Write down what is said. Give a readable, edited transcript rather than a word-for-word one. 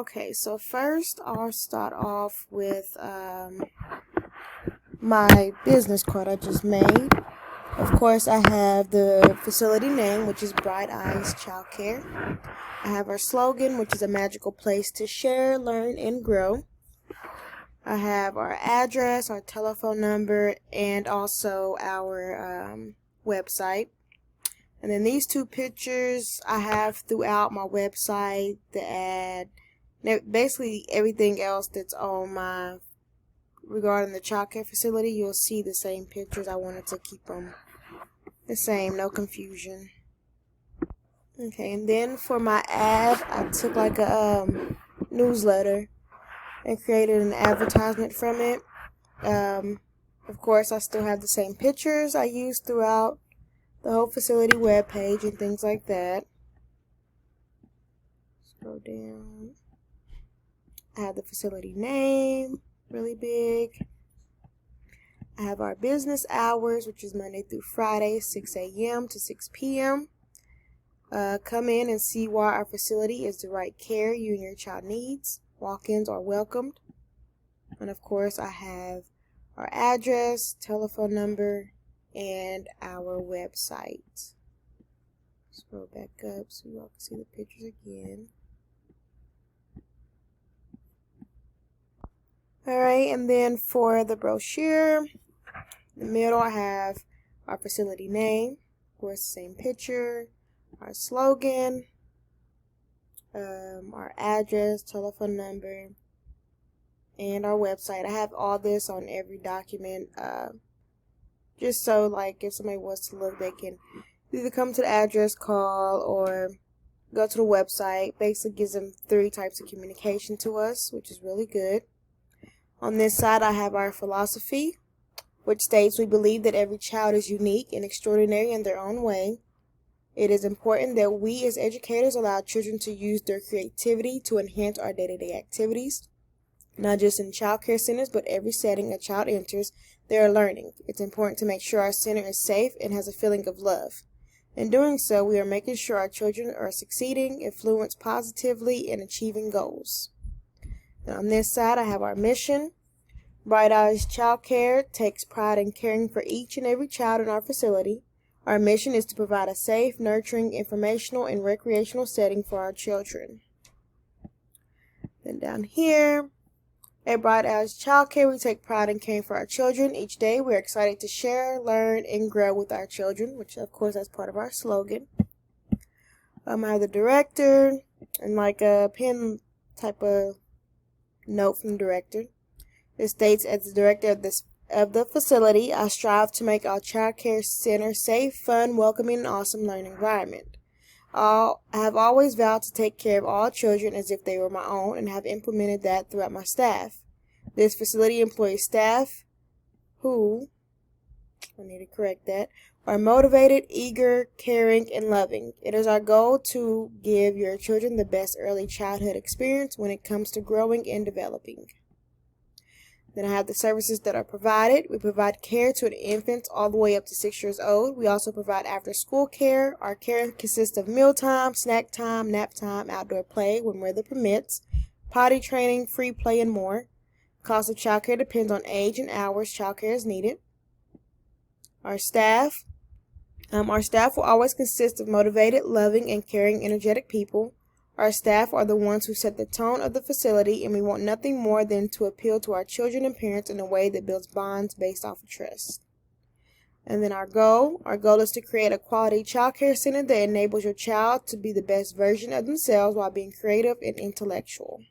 Okay, so first I'll start off with my business card I just made. Of course, I have the facility name, which is Bright Eyes Childcare. I have our slogan, which is a magical place to share, learn, and grow. I have our address, our telephone number, and also our website. And then these two pictures I have throughout my website, the ad, basically everything else that's on my regarding the childcare facility. You'll see the same pictures. I wanted to keep them the same, no confusion. Okay, and then for my ad, I took like a newsletter and created an advertisement from it. Of course, I still have the same pictures I used throughout the whole facility webpage and things like that. Scroll down. I have the facility name, really big. I have our business hours, which is Monday through Friday, 6 a.m. to 6 p.m. Come in and see why our facility is the right care you and your child needs. Walk-ins are welcomed. And of course, I have our address, telephone number, and our website. Scroll back up so you all can see the pictures again. Alright, and then for the brochure, in the middle I have our facility name, of course the same picture, our slogan, our address, telephone number, and our website. I have all this on every document, just so like if somebody wants to look, they can either come to the address, call, or go to the website. Basically gives them 3 types of communication to us, which is really good. On this side, I have our philosophy, which states we believe that every child is unique and extraordinary in their own way. It is important that we as educators allow children to use their creativity to enhance our day-to-day activities, not just in child care centers, but every setting a child enters, they are learning. It's important to make sure our center is safe and has a feeling of love. In doing so, we are making sure our children are succeeding, influenced positively, and achieving goals. Now, on this side, I have our mission. Bright Eyes Childcare takes pride in caring for each and every child in our facility. Our mission is to provide a safe, nurturing, informational, and recreational setting for our children. Then down here, at Bright Eyes Childcare, we take pride in caring for our children. Each day, we're excited to share, learn, and grow with our children, which, of course, that's part of our slogan. I have the director and like a pen type of note from the director. It states, as the director of the facility, I strive to make our child care center safe, fun, welcoming, and awesome learning environment. I have always vowed to take care of all children as if they were my own and have implemented that throughout my staff. This facility employs staff who, I need to correct that, are motivated, eager, caring, and loving. It is our goal to give your children the best early childhood experience when it comes to growing and developing. Then I have the services that are provided. We provide care to an infant all the way up to 6 years old. We also provide after-school care. Our care consists of mealtime, snack time, nap time, outdoor play when weather permits, potty training, free play, and more. Cost of childcare depends on age and hours childcare is needed. Our staff will always consist of motivated, loving, and caring, energetic people. Our staff are the ones who set the tone of the facility, and we want nothing more than to appeal to our children and parents in a way that builds bonds based off of trust. And then our goal is to create a quality child care center that enables your child to be the best version of themselves while being creative and intellectual.